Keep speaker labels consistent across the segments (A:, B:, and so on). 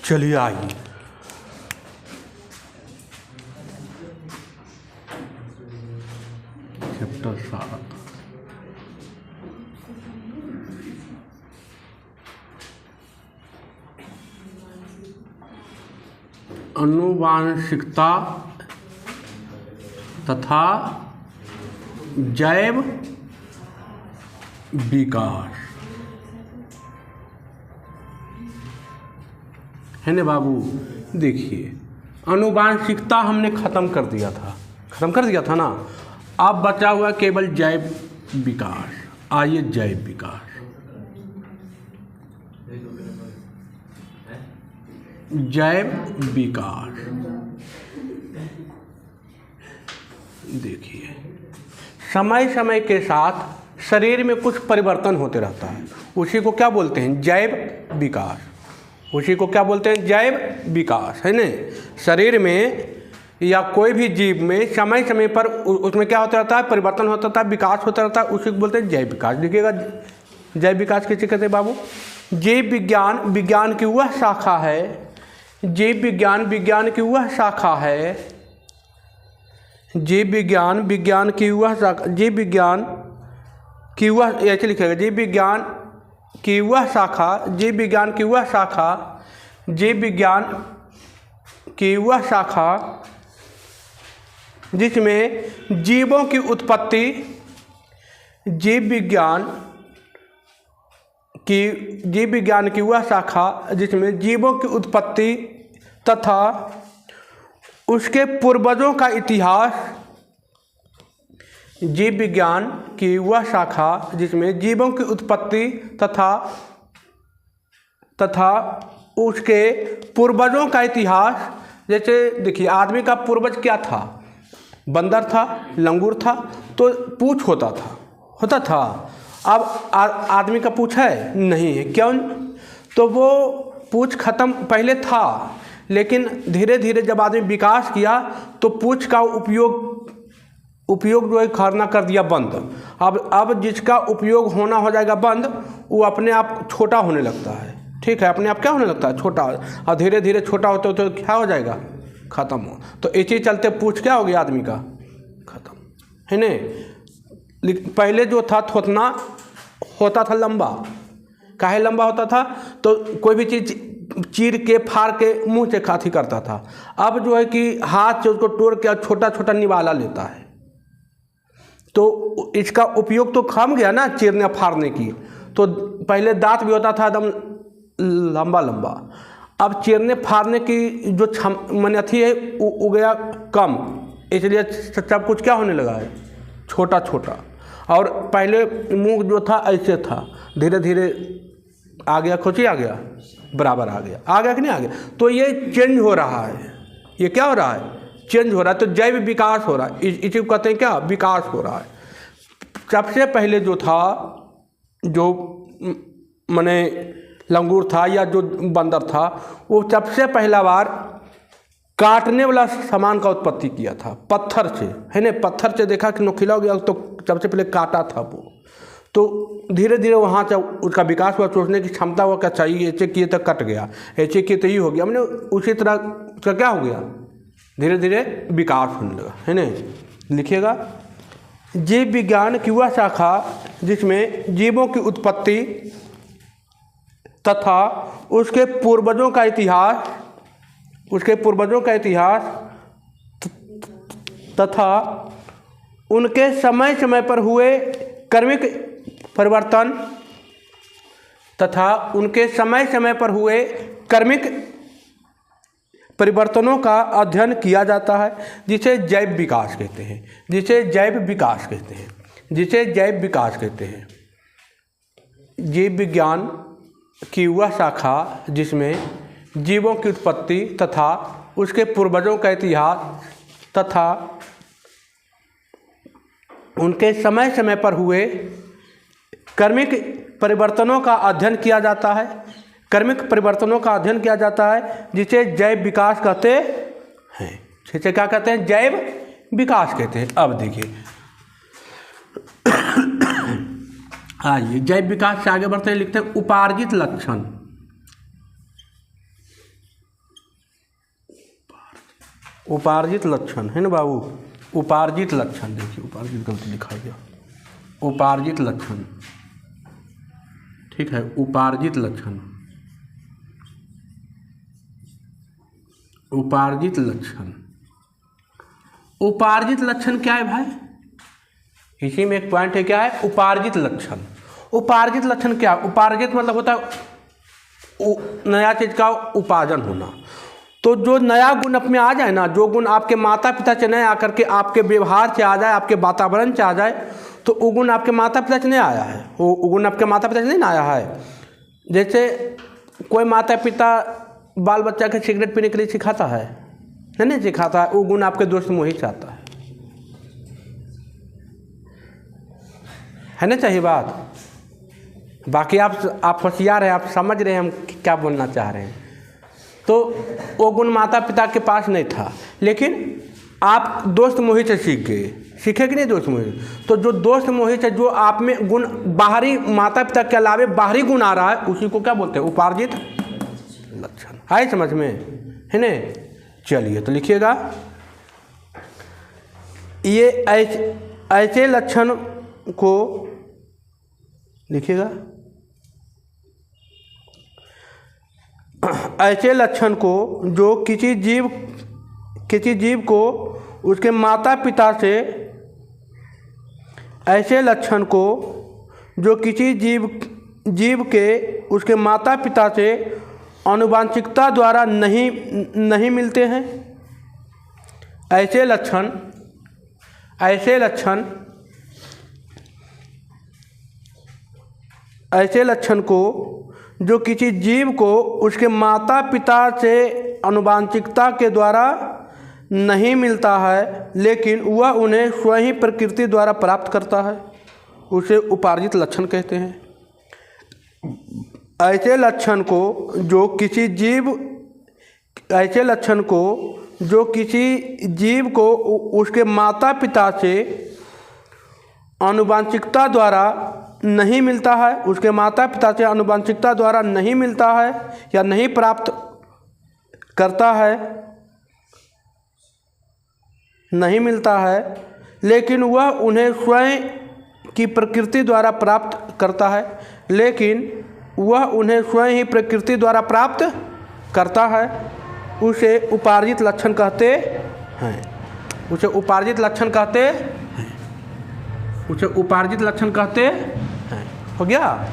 A: चलिए आइए चैप्टर 7 आनुवांशिकता तथा जैव विकास है ना बाबू। देखिए आनुवांशिकता हमने ख़त्म कर दिया था ना। अब बचा हुआ केवल जैव विकास। आइए जैव विकास। जैव विकास देखिए समय समय के साथ शरीर में कुछ परिवर्तन होते रहता है, उसी को क्या बोलते हैं? जैव विकास। उसी को क्या बोलते हैं? जैव विकास, है ना। शरीर में या कोई भी जीव में समय समय पर उसमें क्या होता रहता है? परिवर्तन होता रहता है, विकास होता रहता है, उसी को बोलते हैं जैव विकास। देखिएगा जैव विकास किसे कहते हैं बाबू? जीव विज्ञान विज्ञान की वह शाखा है, जीव विज्ञान विज्ञान की वह शाखा है, जीव विज्ञान विज्ञान की वह शाखा, जीव विज्ञान की वह, ऐसे लिखेगा, जीव विज्ञान की वह शाखा, जीव विज्ञान की वह शाखा, जीव विज्ञान की वह शाखा जिसमें जीवों की उत्पत्ति, जीव विज्ञान की वह शाखा जिसमें जीवों की उत्पत्ति तथा उसके पूर्वजों का इतिहास, जीव विज्ञान की वह शाखा जिसमें जीवों की उत्पत्ति तथा उसके पूर्वजों का इतिहास। जैसे देखिए आदमी का पूर्वज क्या था? बंदर था, लंगूर था, तो पूँछ होता था। अब आदमी का पूँछ है? नहीं है। क्यों? तो वो पूँछ खत्म पहले था, लेकिन धीरे धीरे जब आदमी विकास किया तो पूँछ का उपयोग जो है करना कर दिया बंद। अब जिसका उपयोग होना हो जाएगा बंद, वो अपने आप छोटा होने लगता है। ठीक है, अपने आप क्या होने लगता है? छोटा। और धीरे धीरे छोटा होते होते क्या हो जाएगा? ख़त्म हो। तो इसी चलते पूँछ क्या हो गया आदमी का? ख़त्म, है ना। पहले जो था थोतना होता था लंबा। काहे लंबा होता था? तो कोई भी चीज़ चीर के फाड़ के मुँह से खाती करता था। अब जो है कि हाथ से उसको तोड़ के छोटा छोटा निवाला लेता है। तो इसका उपयोग तो कम गया ना चीरने फाड़ने की। तो पहले दांत भी होता था एकदम लंबा लंबा। अब चीरने फाड़ने की जो अथी है वो गया कम, इसलिए सब कुछ क्या होने लगा है? छोटा छोटा। और पहले मुंह जो था ऐसे था, धीरे धीरे आ गया, खोची आ गया, बराबर आ गया कि नहीं आ गया? तो ये चेंज हो रहा है। ये क्या हो रहा है? चेंज हो रहा है। तो जैव विकास हो रहा है। इसी को कहते हैं क्या? विकास हो रहा है। सबसे पहले जो था, जो माने लंगूर था या जो बंदर था, वो सबसे पहला बार काटने वाला सामान का उत्पत्ति किया था, पत्थर से, है ना। पत्थर से देखा कि नोखिला हो गया, तो सबसे पहले काटा था वो। तो धीरे धीरे वहाँ से उसका विकास हुआ, सोचने की क्षमता हुआ, क्या चाहिए, ऐसे किए तो कट गया, ऐसे किए तो ये हो गया, मैंने उसी तरह उसका क्या हो गया? धीरे धीरे विकास होने लगा, है ना। लिखिएगा जीव विज्ञान की वह शाखा जिसमें जीवों की उत्पत्ति तथा उसके पूर्वजों का इतिहास तथा उनके समय समय पर हुए कर्मिक परिवर्तन तथा उनके समय समय पर हुए कर्मिक परिवर्तनों का अध्ययन किया जाता है, जिसे जैव विकास कहते हैं। जीव विज्ञान की वह शाखा जिसमें जीवों की उत्पत्ति तथा उसके पूर्वजों का इतिहास तथा उनके समय समय पर हुए कर्मिक परिवर्तनों का अध्ययन किया जाता है, जिसे जैव विकास कहते हैं। जिसे क्या कहते हैं? जैव विकास कहते हैं। अब देखिए आइए जैव विकास से आगे बढ़ते हैं। लिखते हैं उपार्जित लक्षण। उपार्जित लक्षण है ना बाबू, उपार्जित लक्षण, देखिए उपार्जित गलती लिखा गया, उपार्जित लक्षण, ठीक है, उपार्जित लक्षण, उपार्जित लक्षण, उपार्जित लक्षण क्या है भाई, इसी में एक पॉइंट है, क्या है उपार्जित लक्षण। उपार्जित लक्षण क्या, उपार्जित मतलब होता है नया चीज का उपार्जन होना। तो जो नया गुण अपने आ जाए ना, जो गुण आपके माता पिता से नहीं आकर के आपके व्यवहार से आ जाए, आपके वातावरण से आ जाए, तो वो गुण आपके माता पिता से नहीं आया है, वो गुण आपके माता पिता से नहीं आया है। जैसे कोई माता पिता बाल बच्चा के सिगरेट पीने के लिए सिखाता है, नहीं सिखाता है, वो गुण आपके दोस्त में ही से आता है ना, चाहिए बात। बाकी आप होशियार हैं, आप समझ रहे हैं हम क्या बोलना चाह रहे हैं। तो वो गुण माता पिता के पास नहीं था, लेकिन आप दोस्त मोहित से सीख गए, सीखे कि नहीं दोस्त मोहित। तो जो दोस्त मोहित है, जो आप में गुण बाहरी माता पिता के अलावे बाहरी गुण आ रहा है, उसी को क्या बोलते हैं, उपार्जित लक्षण। आए समझ में, है ना। चलिए तो लिखिएगा, ये ऐसे लक्षण को लिखिएगा, ऐसे लक्षण को जो किसी जीव को उसके माता पिता से, ऐसे लक्षण को जो किसी जीव के उसके माता पिता से आनुवंशिकता द्वारा नहीं मिलते हैं। ऐसे लक्षण को जो किसी जीव को उसके माता पिता से आनुवंशिकता के द्वारा नहीं मिलता है, लेकिन वह उन्हें स्वयं ही प्रकृति द्वारा प्राप्त करता है, उसे उपार्जित लक्षण कहते हैं। ऐसे लक्षण को जो किसी जीव को उसके माता पिता से आनुवंशिकता द्वारा नहीं मिलता है, उसके माता पिता से आनुवंशिकता द्वारा नहीं मिलता है या नहीं प्राप्त करता है, नहीं मिलता है, लेकिन वह उन्हें स्वयं की प्रकृति द्वारा प्राप्त करता है, लेकिन वह उन्हें स्वयं ही प्रकृति द्वारा प्राप्त करता है, उसे उपार्जित लक्षण कहते हैं, उसे उपार्जित लक्षण कहते हैं, उसे उपार्जित लक्षण कहते हैं। हो गया।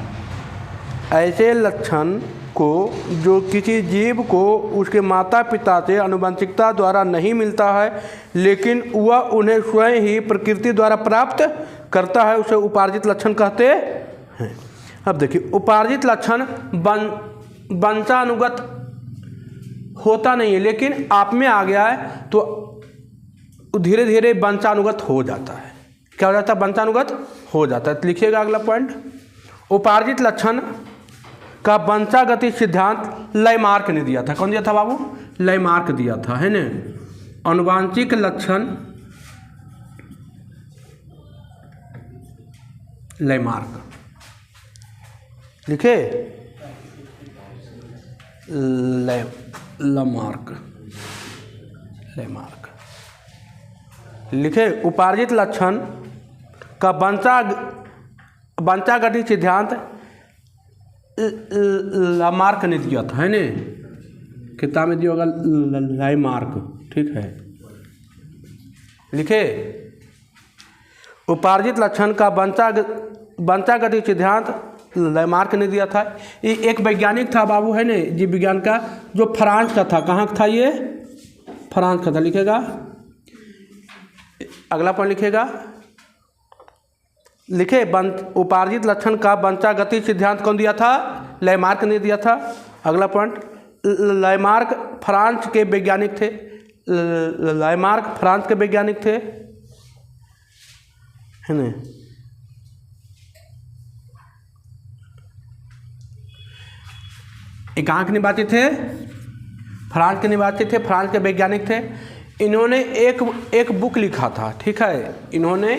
A: ऐसे लक्षण को जो किसी जीव को उसके माता पिता से आनुवंशिकता द्वारा नहीं मिलता है, लेकिन वह उन्हें स्वयं ही प्रकृति द्वारा प्राप्त करता है, उसे उपार्जित लक्षण कहते हैं। अब देखिए, उपार्जित लक्षण वंशानुगत होता नहीं है, लेकिन आप में आ गया है तो धीरे धीरे वंशानुगत हो जाता है। क्या हो जाता है, वंशानुगत हो जाता है। तो लिखिएगा अगला पॉइंट, उपार्जित लक्षण का वंशागति सिद्धांत लैमार्क ने दिया था। कौन दिया था बाबू, लैमार्क दिया था, है ना। आनुवांशिक लक्षण लैमार्क लिखे, लैमार्क लिखे। उपार्जित लक्षण का वंशागति सिद्धांत लैमार्क ने दिया था, है ना। किताब में दिया होगा लैमार्क, ठीक है। लिखे, उपार्जित लक्षण का वंशागति सिद्धांत लैमार्क ने दिया था। ये एक वैज्ञानिक था बाबू, है ना, जीव विज्ञान का, जो फ्रांस का था। कहाँ का था ये, फ्रांस का था। लिखेगा अगला पॉइंट, लिखेगा लिखे, उपार्जित लक्षण का वंशागति सिद्धांत कौन दिया था, लैमार्क ने दिया था। अगला पॉइंट, लैमार्क फ्रांस के वैज्ञानिक थे, लैमार्क फ्रांस के वैज्ञानिक थे, है ना। कहाँ के निवासी थे, फ्रांस के निवासी थे, फ्रांस के वैज्ञानिक थे। इन्होंने एक बुक लिखा था, ठीक है। इन्होंने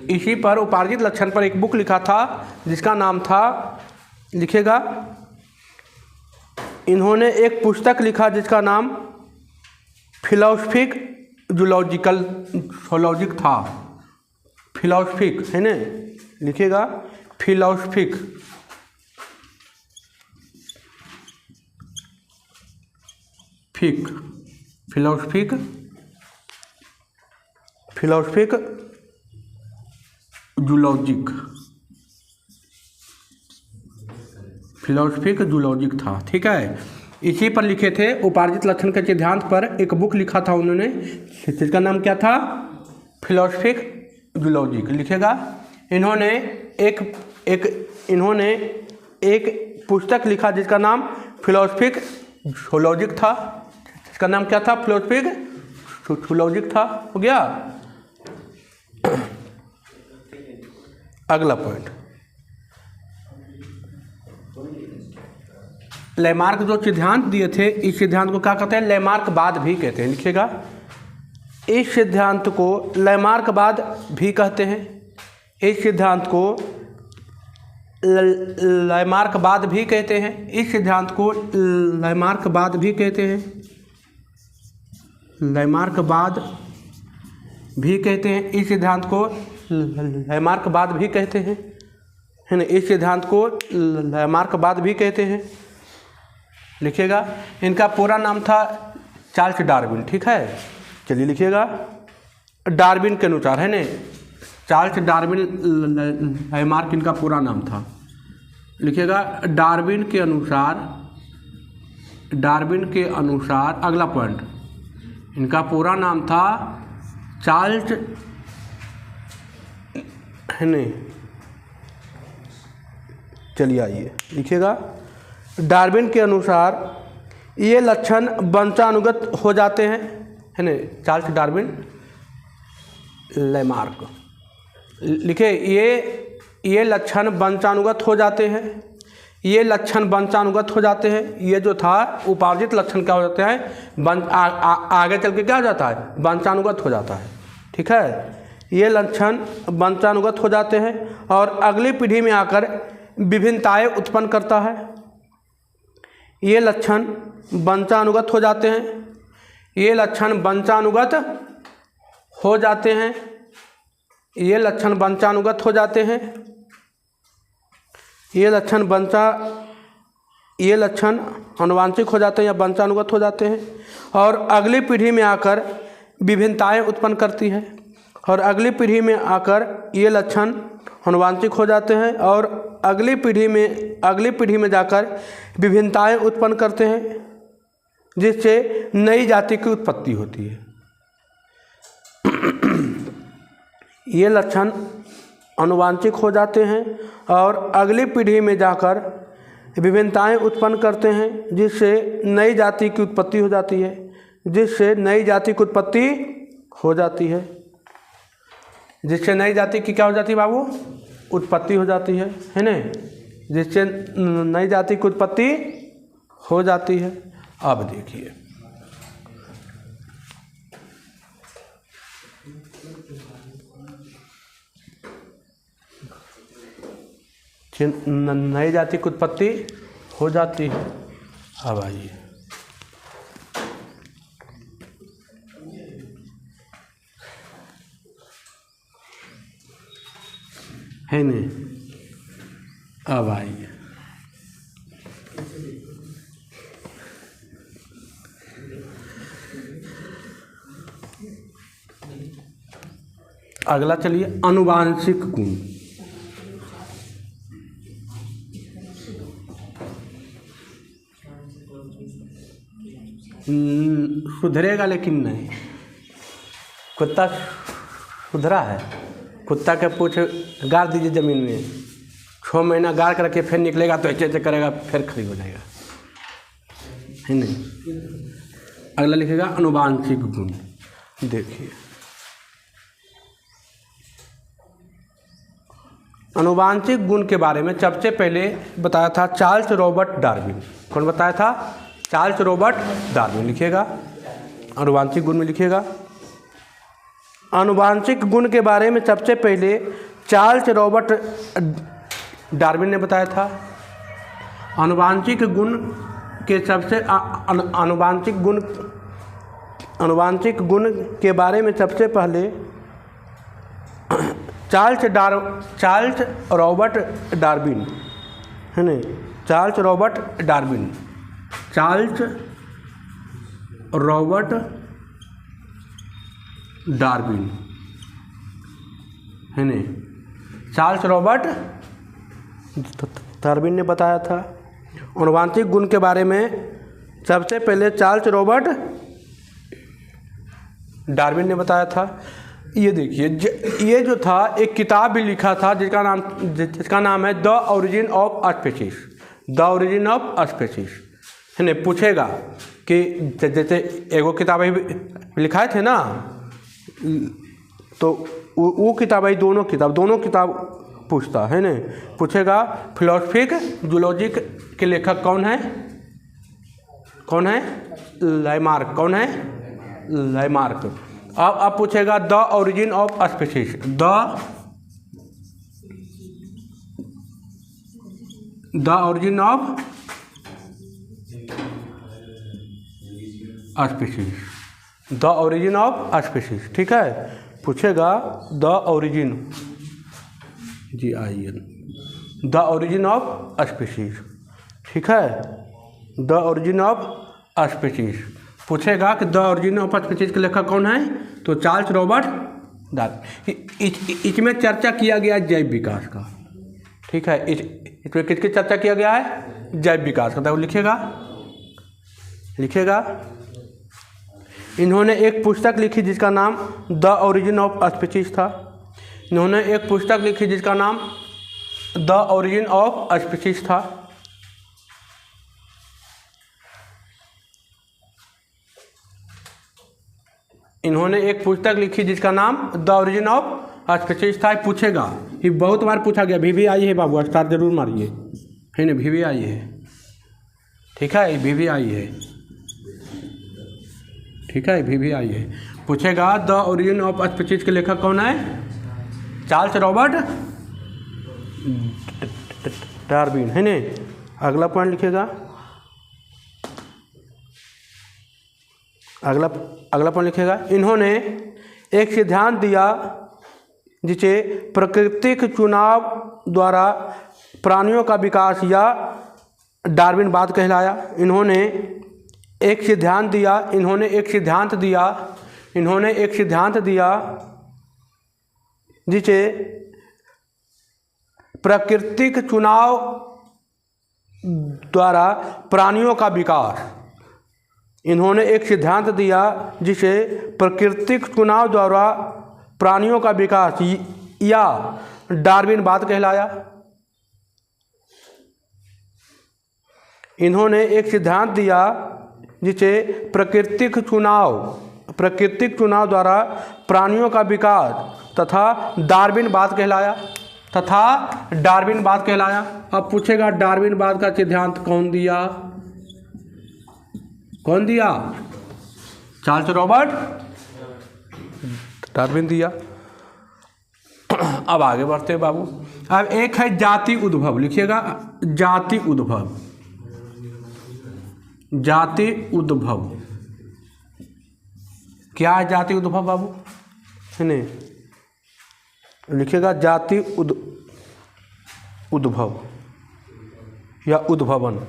A: इसी पर, उपार्जित लक्षण पर एक बुक लिखा था, जिसका नाम था, लिखेगा, इन्होंने एक पुस्तक लिखा जिसका नाम फिलोसफिक जूलॉजिकल जोलॉजिक था, फिलोसफिक है ना, लिखिएगा philosophic, philosophic zoologic, philosophic zoologic था। ठीक है, इसी पर लिखे थे उपार्जित लक्षण के सिद्धांत पर एक बुक लिखा था उन्होंने, जिसका नाम क्या था, फिलोसफिक जूलॉजिक, लिखेगा। इन्होंने एक पुस्तक लिखा जिसका नाम फिलोसफिक जूलॉजिक था, जिसका नाम क्या था, फिलोसफिक जूलॉजिक था। हो गया। अगला पॉइंट, लैमार्क जो सिद्धांत दिए थे, इस सिद्धांत को क्या कहते हैं, लैमार्कवाद भी कहते हैं, लिखिएगा। इस सिद्धांत को लैमार्कवाद भी कहते हैं, इस सिद्धांत को लैमार्कवाद भी कहते हैं, इस सिद्धांत को लैमार्कवाद भी कहते हैं, लैमार्कवाद भी कहते हैं, इस सिद्धांत को लैमार्कवाद भी कहते हैं, है ना, इस सिद्धांत को लैमार्कवाद भी कहते हैं, लिखिएगा। इनका पूरा नाम था चार्ल्स डार्विन। ठीक है, चलिए लिखिएगा, डार्विन के अनुसार, है ना, चार्ल्स डार्विन लैमार्क इनका पूरा नाम था, लिखिएगा। डार्विन के अनुसार अगला पॉइंट, इनका पूरा नाम था चार्ल्स, है ना, चलिए आइए लिखिएगा। डार्विन के अनुसार ये लक्षण वंशानुगत हो जाते हैं, है ना, चार्ल्स डार्विन लैमार्क, लिखे, ये लक्षण वंशानुगत हो जाते हैं, ये लक्षण वंशानुगत हो जाते हैं। ये जो था उपार्जित लक्षण क्या हो जाते हैं, आगे चल के क्या हो जाता है, वंशानुगत हो जाता है। ठीक है, ये लक्षण वंशानुगत हो जाते हैं और अगली पीढ़ी में आकर विभिन्नताएं उत्पन्न करता है। ये लक्षण वंशानुगत हो जाते हैं, ये लक्षण वंशानुगत हो जाते हैं, ये लक्षण वंशानुगत हो जाते हैं, ये लक्षण आनुवांशिक हो जाते हैं या वंशानुगत हो जाते हैं और अगली पीढ़ी में आकर विभिन्नताएं उत्पन्न करती है, और अगली पीढ़ी में आकर ये लक्षण आनुवांशिक हो जाते हैं और अगली पीढ़ी में जाकर विभिन्नताएं उत्पन्न करते हैं, जिससे नई जाति की उत्पत्ति होती है। ये लक्षण आनुवांशिक हो जाते हैं और अगली पीढ़ी में जाकर विभिन्नताएं उत्पन्न करते हैं, जिससे नई जाति की उत्पत्ति हो जाती है, जिससे नई जाति की उत्पत्ति हो जाती है, जिससे नई जाति की क्या हो जाती है बाबू, उत्पत्ति हो जाती है ना, जिससे नई जाति की उत्पत्ति हो जाती है। अब देखिए, नई जाति की उत्पत्ति हो जाती है। अब आइए, है नहीं, अब आइए, अगला चलिए, आनुवांशिक गुण। सुधरेगा लेकिन नहीं, कुत्ता सुधरा है, कुत्ता के पूछ गाड़ दीजिए ज़मीन में, 6 महीना गाड़ कर रखिए, फिर निकलेगा तो ऐसे करेगा, फिर खड़ी हो जाएगा, है नहीं। अगला लिखेगा आनुवांशिक गुण। देखिए, आनुवांशिक गुण के बारे में सबसे पहले बताया था चार्ल्स रॉबर्ट डार्विन। कौन बताया था? Charles Robert Darwin. लिखिएगा, आनुवांशिक गुण में लिखिएगा। आनुवांशिक गुण के बारे में सबसे पहले चार्ल्स रॉबर्ट डार्विन ने बताया था। आनुवांशिक गुण के सबसे आनुवांशिक गुण आनुवांशिक गुण के बारे में सबसे पहले चार्ल्स रॉबर्ट डार्विन है ना, चार्ल्स रॉबर्ट डार्विन है ना, चार्ल्स रॉबर्ट डार्विन ने बताया था। आनुवांशिक गुण के बारे में सबसे पहले चार्ल्स रॉबर्ट डार्विन ने बताया था। ये देखिए, ये जो था एक किताब भी लिखा था जिसका नाम है the origin of species, the origin of species है ना। पूछेगा कि जैसे एगो किताब लिखाए थे ना, तो वो किताब है, दोनों किताब पूछता है ना। पूछेगा फिलोसफिक जूलॉजी के लेखक कौन है? लामार्क। कौन है? लामार्क। अब पूछेगा the origin of species, the origin of species, the origin of species. ठीक है, पूछेगा the origin the origin of species. ठीक है, द ओरिजिन ऑफ स्पीशीज पूछेगा कि द ओरिजिन ऑफ स्पीशीज के लेखक कौन है? तो चार्ल्स रॉबर्ट डार्विन। इसमें चर्चा किया गया जैव विकास का। ठीक है, इसमें किसकी चर्चा किया गया है? जैव विकास का। तो लिखेगा इन्होंने एक पुस्तक लिखी जिसका नाम द ओरिजिन ऑफ स्पीशीज था। इन्होंने एक पुस्तक लिखी जिसका नाम द ओरिजिन ऑफ स्पीशीज था। इन्होंने एक पुस्तक लिखी जिसका नाम द ओरिजिन ऑफ स्पीशीज था। पूछेगा, ये बहुत बार पूछा गया। भी आई है बाबू, स्टार जरूर मारिए है ना। भी आई है, ठीक है, भी आई है, ठीक है, भी आई है। पूछेगा द ओरिजिन ऑफ स्पीशीज के लेखक कौन है? चार्ल्स रॉबर्ट डार्विन है ना। अगला पॉइंट लिखेगा, अगला पॉइंट लिखेगा इन्होंने एक सिद्धांत दिया जिसे प्राकृतिक चुनाव द्वारा प्राणियों का विकास या डार्विनवाद कहलाया। इन्होंने एक सिद्धांत दिया जिसे प्राकृतिक चुनाव द्वारा प्राणियों का विकास। इन्होंने एक सिद्धांत दिया जिसे प्राकृतिक चुनाव द्वारा प्राणियों का विकास या डार्विनवाद कहलाया। इन्होंने एक सिद्धांत दिया जिसे प्राकृतिक चुनाव द्वारा प्राणियों का विकास तथा डार्विनवाद कहलाया। अब पूछेगा डार्विनवाद का सिद्धांत कौन दिया? चार्ल्स रॉबर्ट डार्विन दिया। अब आगे बढ़ते हैं बाबू। अब एक है जाति उद्भव। लिखिएगा जाति उद्भव। क्या है जाति उद्भव बाबू? है नहीं, लिखिएगा जाति उद्भव या उद्भवन,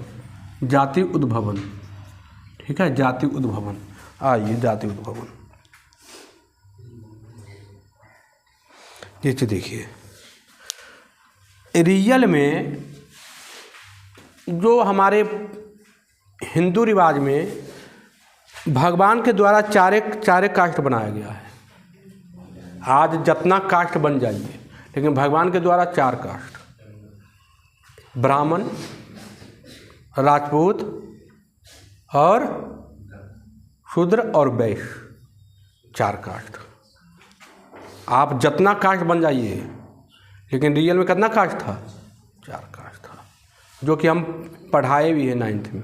A: जाति उद्भवन। ठीक है, जाति उद्भवन। आइए जाति उद्भवन, जैसे देखिए रियल में जो हमारे हिंदू रिवाज में भगवान के द्वारा चारे कास्ट बनाया गया है। आज जितना कास्ट बन जाइए, लेकिन भगवान के द्वारा 4 कास्ट, ब्राह्मण, राजपूत और शूद्र और वैश्य, 4 कास्ट। आप जितना कास्ट बन जाइए, लेकिन रियल में कितना कास्ट था? 4 कास्ट था, जो कि हम पढ़ाए भी हैं 9th में।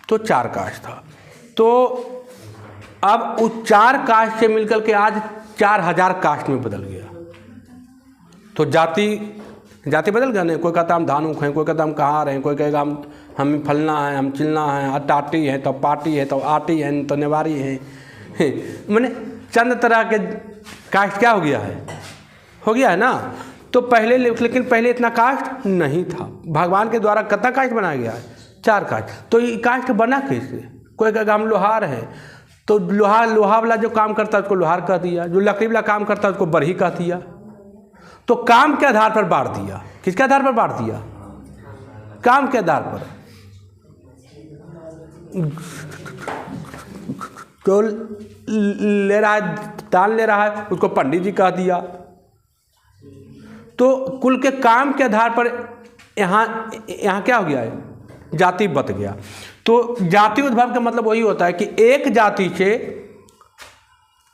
A: तो 4 कास्ट था। तो अब उस 4 कास्ट से मिलकर के आज 4000 कास्ट में बदल गया। तो जाति बदल गया ना। कोई कहता हम धानुक हैं, कोई कहता हम कहार हैं, कोई कहेगा हम हम फलना है, हम चिलना है, टाटी है तो पार्टी है तो आटी है तो नेवारी है। मैंने चंद तरह के कास्ट क्या हो गया है ना। तो पहले, लेकिन पहले इतना कास्ट नहीं था। भगवान के द्वारा कितना कास्ट बनाया गया है? 4 कास्ट। तो ये कास्ट बना कैसे? कोई कहेगा हम लोहार है तो लोहा वाला जो काम करता है उसको लोहार कह दिया, जो लकड़ी वाला काम करता है उसको बरही कह दिया। तो काम के आधार पर बांट दिया। किसके आधार पर बांट दिया? काम के आधार पर। जो ले रहा है, दान ले रहा है, उसको पंडित जी कह दिया। तो कुल के काम के आधार पर यहाँ क्या हो गया है? जाति बत गया। तो जाति उद्भव का मतलब वही होता है कि एक जाति से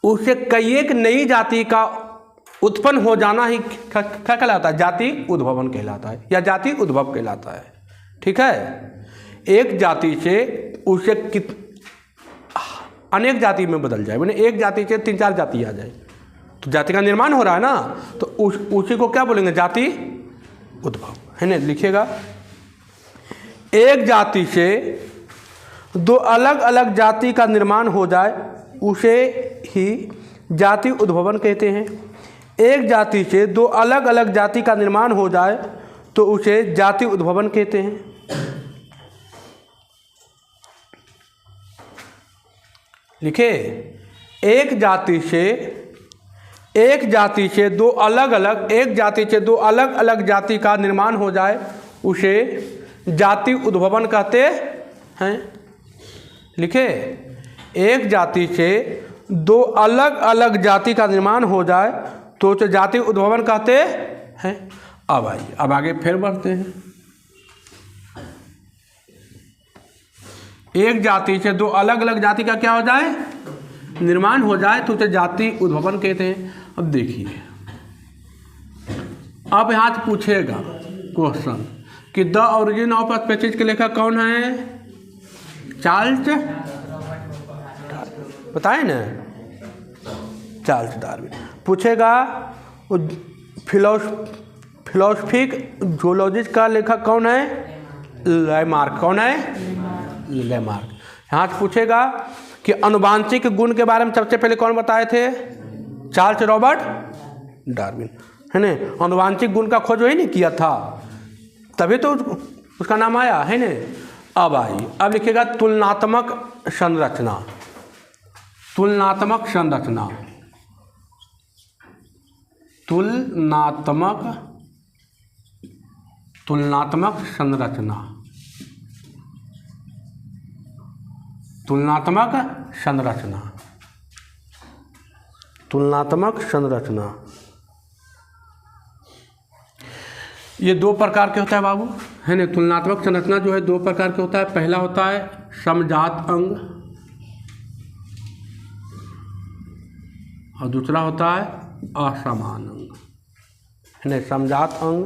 A: उसे कई एक नई जाति का उत्पन्न हो जाना ही क्या कहलाता है? जाति उद्भवन कहलाता है या जाति उद्भव कहलाता है। ठीक है। एक जाति से उसे अनेक जाति में बदल जाए, मैंने एक जाति से 3-4 जाति आ जाए तो जाति का निर्माण हो रहा है ना। तो उसी को क्या बोलेंगे? जाति उद्भव, है ना। लिखिएगा, एक जाति से 2 अलग अलग जाति का निर्माण हो जाए उसे ही जाति उद्भवन कहते हैं। एक जाति से 2 अलग अलग जाति का निर्माण हो जाए तो उसे जाति उद्भवन कहते हैं। लिखे, एक जाति से 2 अलग अलग जाति का निर्माण हो जाए उसे जाति उद्भवन कहते हैं। लिखे, एक जाति से 2 अलग अलग जाति का निर्माण हो जाए तो उसे जाति उद्भवन कहते हैं। अब आइए, अब आगे फिर बढ़ते हैं। एक जाति से 2 अलग अलग जाति का क्या हो जाए? निर्माण हो जाए तो उसे जाति उद्भवन कहते हैं। अब देखिए, अब यहाँ से पूछेगा क्वेश्चन कि द ओरिजिन ऑफ स्पीशीज के लेखक कौन है? चार्ल्स, बताए ना, चार्ल्स डार्विन। पूछेगा फिलोसफिक जूलॉजिस्ट का लेखक कौन है? लैमार्क। कौन है? लैमार्क। यहाँ से पूछेगा कि आनुवांशिक गुण के बारे में सबसे पहले कौन बताए थे? चार्ल्स रॉबर्ट डार्विन, है ना। आनुवांशिक गुण का खोज वही नहीं किया था, तभी तो उसका नाम आया, है ना। अब आइए, अब लिखिएगा तुलनात्मक संरचना। तुलनात्मक संरचना, तुलनात्मक संरचना, तुलनात्मक संरचना, तुलनात्मक संरचना। ये 2 प्रकार के होता है बाबू, है ना। तुलनात्मक संरचना जो है 2 प्रकार के होता है। पहला होता है समजात अंग और दूसरा होता है असमान अंग, है ना। समजात अंग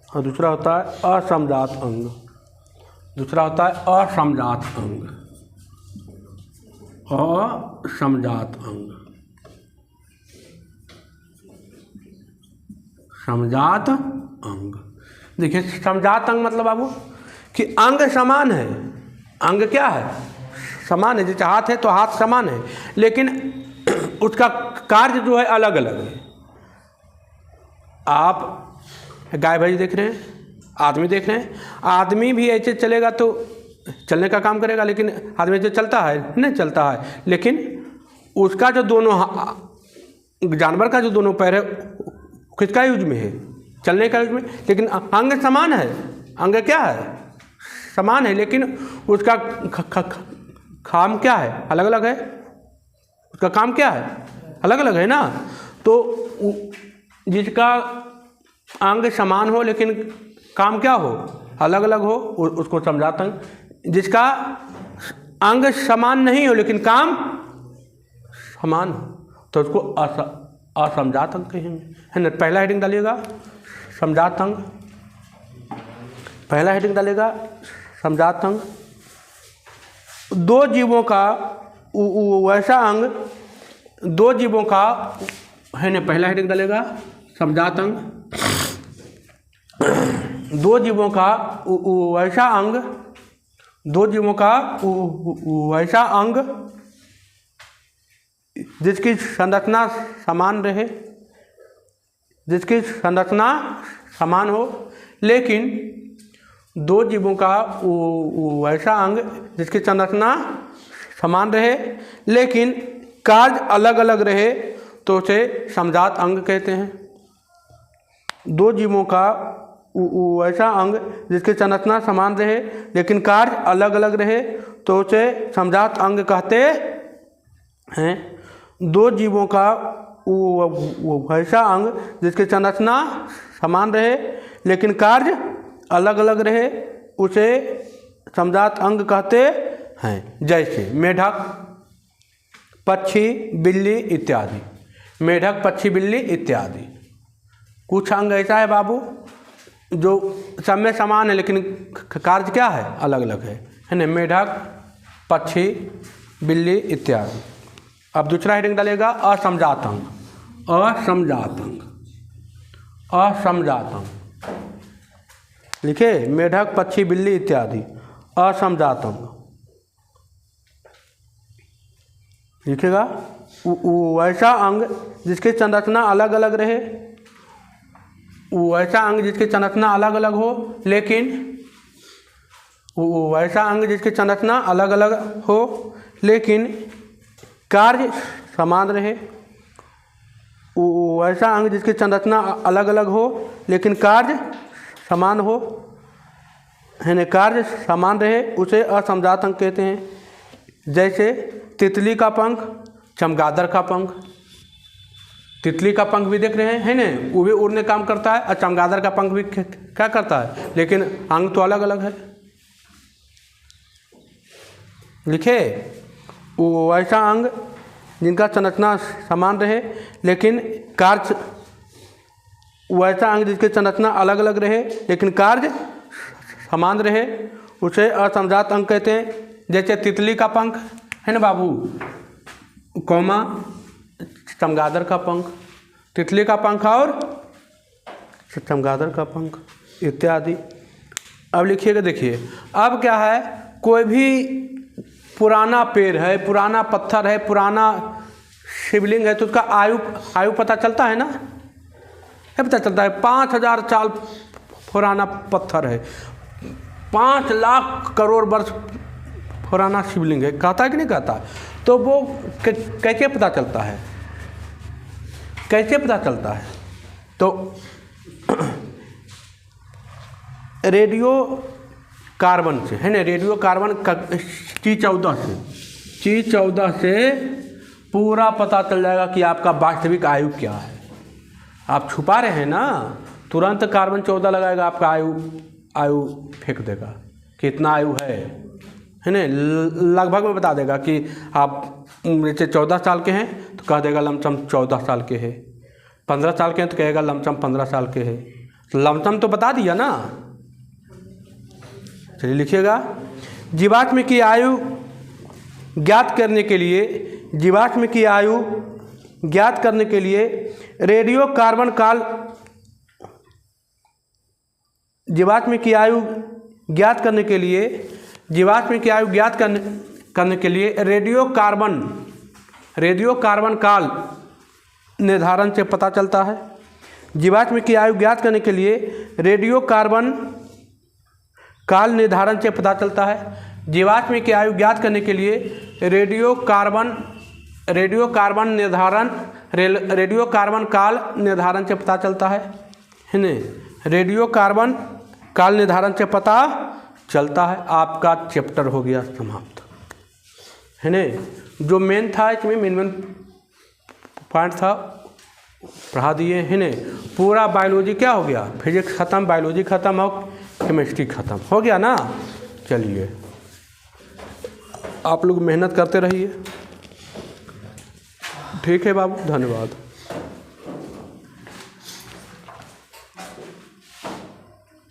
A: और दूसरा होता है असमजात अंग, दूसरा होता है असमजात अंग, असमजात अंग, समजात अंग। देखिए, समजात अंग मतलब बाबू कि अंग समान है। अंग क्या है? समान है। जैसे हाथ है तो हाथ समान है, लेकिन उसका कार्य जो है अलग अलग है। आप गाय भैंस देख रहे हैं, आदमी देख रहे हैं, आदमी भी ऐसे चलेगा तो चलने का काम करेगा, लेकिन आदमी जो चलता है नहीं चलता है, लेकिन उसका जो दोनों जानवर का जो दोनों पैर है किसका यूज में है? चलने का यूज में। लेकिन अंग समान है। अंग क्या है? समान है, लेकिन उसका काम क्या है? अलग अलग है। उसका काम क्या है? अलग अलग है ना। तो जिसका अंग समान हो लेकिन काम क्या हो? अलग अलग हो, उसको समजात अंग। जिसका अंग समान नहीं हो लेकिन काम समान हो तो उसको असमजात अंग कहेंगे, है ना। पहला हेडिंग डालिएगा समजात अंग, पहला हेडिंग डालेगा समजात अंग। 2 जीवों का वैसा अंग, 2 जीवों का, है ना। पहला हेडिंग डालेगा समजात अंग। 2 जीवों का वैसा अंग दो जीवों का वैसा अंग जिसकी संरचना समान रहे, जिसकी संरचना समान हो, लेकिन दो जीवों का वैसा अंग जिसकी संरचना समान रहे लेकिन कार्य अलग अलग रहे तो उसे समजात अंग कहते हैं। दो जीवों का वैसा अंग जिसकी संरचना समान रहे लेकिन कार्य अलग अलग रहे तो उसे समजात अंग कहते हैं। दो जीवों का वैसा अंग जिसकी संरचना समान रहे लेकिन कार्य अलग अलग रहे उसे समजात अंग कहते हैं। जैसे मेढक, पक्षी, बिल्ली इत्यादि। मेढक, पक्षी, बिल्ली इत्यादि। कुछ अंग ऐसा है बाबू जो सब में समान है लेकिन कार्य क्या है, अलग अलग है ना। मेढक, पक्षी, बिल्ली इत्यादि। अब दूसरा हेडिंग डालेगा असमजात अंग। असमजात अंग, असमजात अंग लिखे, मेढक, पक्षी, बिल्ली इत्यादि। असमजात अंग लिखेगा वैसा अंग जिसकी संरचना अलग अलग रहे, वैसा अंग जिसकी संरचना अलग अलग हो लेकिन वैसा अंग जिसकी संरचना अलग अलग हो लेकिन कार्य समान रहे, वैसा अंग जिसकी संरचना अलग अलग हो लेकिन कार्य समान हो है न, कार्य समान रहे उसे असमजात अंग कहते हैं। जैसे तितली का पंख, चमगादड़ का पंख। तितली का पंख भी देख रहे हैं ना, वो भी उड़ने काम करता है और चमगादड़ का पंख भी क्या करता है, लेकिन अंग तो अलग अलग है। लिखे वैसा अंग जिनका संरचना समान रहे लेकिन कार्य, वैसा अंग जिसकी संरचना अलग अलग रहे लेकिन कार्य समान रहे उसे असमजात अंग कहते हैं। जैसे तितली का पंख है ना बाबू, कौमा चमगादड़ का पंख, तितली का पंख और चमगादड़ का पंख इत्यादि। अब लिखिएगा, देखिए अब क्या है, कोई भी पुराना पेड़ है, पुराना पत्थर है, पुराना शिवलिंग है तो उसका आयु पता चलता है ना, है पता चलता है। 5000 साल पुराना पत्थर है, 5 लाख करोड़ वर्ष पुराना शिवलिंग है, कहता है कि नहीं कहता। तो वो कैसे पता चलता है, कैसे पता चलता है, तो रेडियो कार्बन से है ना, रेडियो कार्बन C14 से पूरा पता चल जाएगा कि आपका वास्तविक आयु क्या है। आप छुपा रहे हैं ना, तुरंत कार्बन 14 लगाएगा, आपका आयु फेंक देगा कितना आयु है ना, लगभग में बता देगा कि आप जैसे 14 साल के हैं तो कह देगा लमसम 14 साल के हैं, 15 साल के हैं तो कहेगा लमसम 15 साल के हैं, लमसम तो बता दिया ना। चलिए लिखिएगा, जीवाश्म की आयु ज्ञात करने के लिए, जीवाश्म की आयु ज्ञात करने के लिए रेडियो कार्बन काल, जीवाश्म की आयु ज्ञात करने के लिए, जीवाश्म की आयु ज्ञात करने के लिए रेडियो कार्बन काल निर्धारण से पता चलता है। जीवाश्म की आयु ज्ञात करने के लिए रेडियो कार्बन काल निर्धारण से पता चलता है। जीवाश्म की आयु ज्ञात करने के लिए रेडियो कार्बन काल निर्धारण से पता चलता है ना, रेडियो कार्बन काल निर्धारण से पता चलता है। आपका चैप्टर हो गया समाप्त है ना। जो मेन था इसमें मेन पॉइंट था पढ़ा दिए है ना। पूरा बायोलॉजी क्या हो गया, फिजिक्स ख़त्म, बायोलॉजी ख़त्म और केमिस्ट्री ख़त्म हो गया ना। चलिए आप लोग मेहनत करते रहिए, ठीक है बाबू, धन्यवाद।